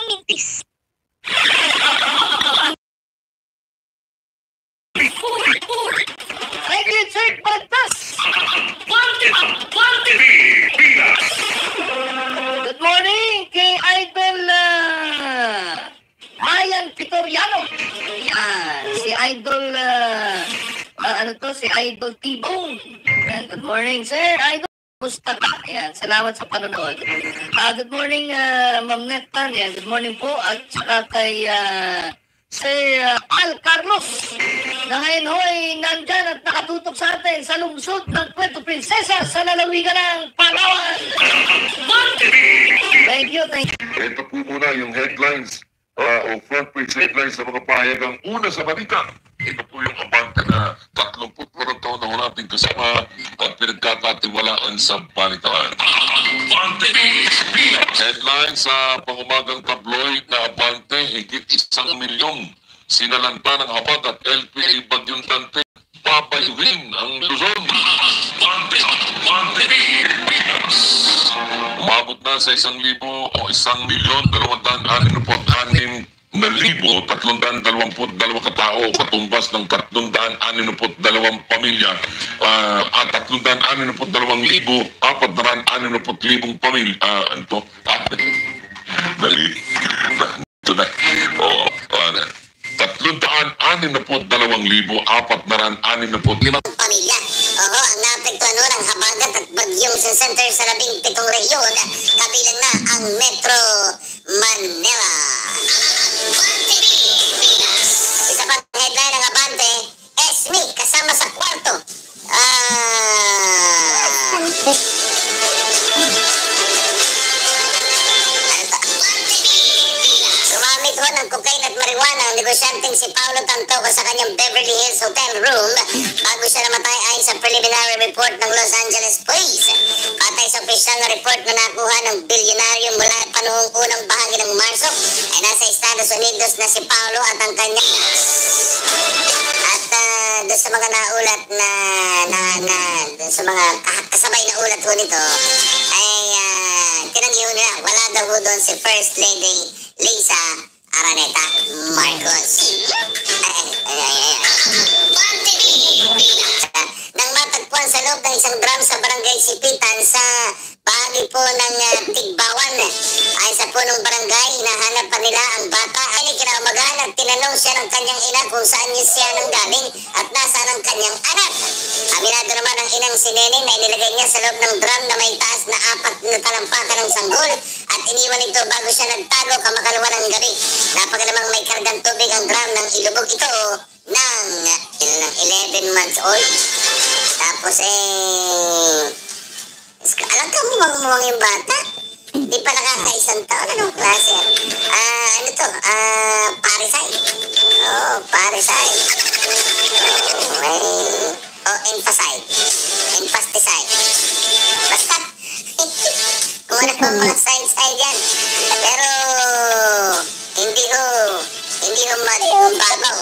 mintis. Regular third Baltas. Good morning kay Idol Mayan Pitoriano. Yan, si Idol si Idol T-Bone. Good morning, sir. Idol, kumusta ka? Yan, salamat sa panonood. Good morning, Ma'am Netan. Yan, good morning po. At saka kay Sir Al Carlos na ngayon ho'y nandyan at nakatutok sa atin sa lungsod ng Puerto Princesa sa lalawigan ng Palawan. Thank you. Ito po muna yung headlines o front page headlines sa mga pahayagang una sa balita. Ito po yung abante na 38 taon na ho natin kasama at pinagkakatiwalaan sa balitaan. Headline sa pangumagang tabloid na abante, higit 1 milyon. Sinalanta ng Habag at LPA Bagyong Dante. Papayuhin ang Luzon. Umabot na sa 1,000 o 1,266,322 katao, katumbas ng 362 pamilya at 362,465 pamilya. Ito na. 362,465 pamilya. Oo, ang naapektuhan ng habagat at bagyong sa center sa 17 rehiyon, kabilang na ang Metro Manila. Isa pang headline ng Abante, Esme kasama sa kwarto. Sumamit ho ng cocaine at marijuana ang negosyanteng si Paulo Tantoco sa kanyang Beverly Hills Hotel room bago siya namatay ayon sa preliminary report ng Los Angeles Police. Patay sa opisyal na report na nakuha ng bilyonaryo mula panahong unang bahagi ng Marso ay nasa Estados Unidos na si Paulo at ang kanya. At doon sa mga naulat sa mga kasabay na ulat ho nito ay tinanggiho nila wala daw ho doon si First Lady Lisa Araneta Marcos. Nang matagpuan sa loob ng isang drum sa barangay Sipitan sa bahagi po ng Tigbawan. Ayon sa punong barangay, hinahanap pa nila ang bata. Ay kinaumagahan at tinanong siya ng kanyang ina kung saan niya siya nanggaling at nasaan ang kanyang anak. Aminado naman ang inang si Nene na inilagay niya sa loob ng drum na may taas na 4 na talampakan ng sanggol at iniwan ito bago siya nagtago kamakalawa ng gabi. Napaka namang may kargang tubig ang drum nang ilubog ito ng 11 months old. Tapos alam ka muwang yung bata? Di pa nakakaisang taon. Anong klase? Parasite. Oh, parasite. Emphasite. Basta, kung ano pa mga side-side yan. Pero, hindi ho bago.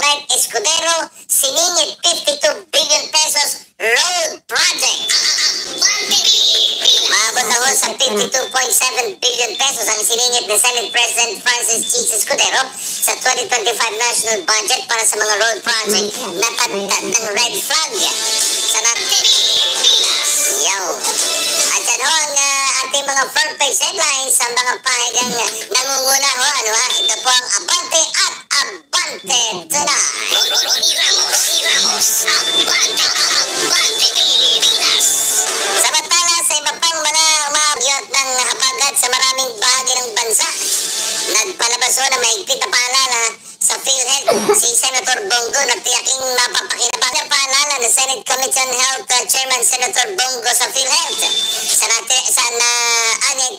Right, Escudero, siningit 52 billion pesos road project. Maabot na ho sa 52.7 billion pesos ang siningit ni Senate President Francis G. Escudero sa 2025 national budget para sa mga road project na tagtad ng red flag sa natin. At yan ho ang ating mga front page headlines sa mga pahayagang nangunguna ho. Ito po ang Abante at Abante Tonight. Samantala sa iba pang mga umakyat ng habagat sa maraming bahagi ng bansa, nagpalabas ho na mahigpit na paalala sa PhilHealth si Senator Bongo na tiyaking mapapakinabang na paalala ng Senate Committee on Health Chairman Senator Bongo sa PhilHealth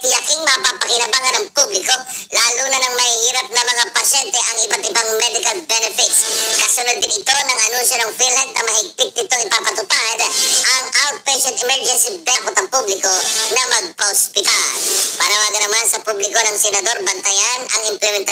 tiyaking mapapakinabangan ng publiko lalo na ng mahihirap na mga pasyente ang iba't ibang medical benefits. Kasunod din ito ng anunsyo ng PhilHealth na mahigpit nito ipapatupad ang outpatient emergency benefit ng publiko na magpa-hospital. Panawagan naman sa publiko ng senador bantayan ang implementasyon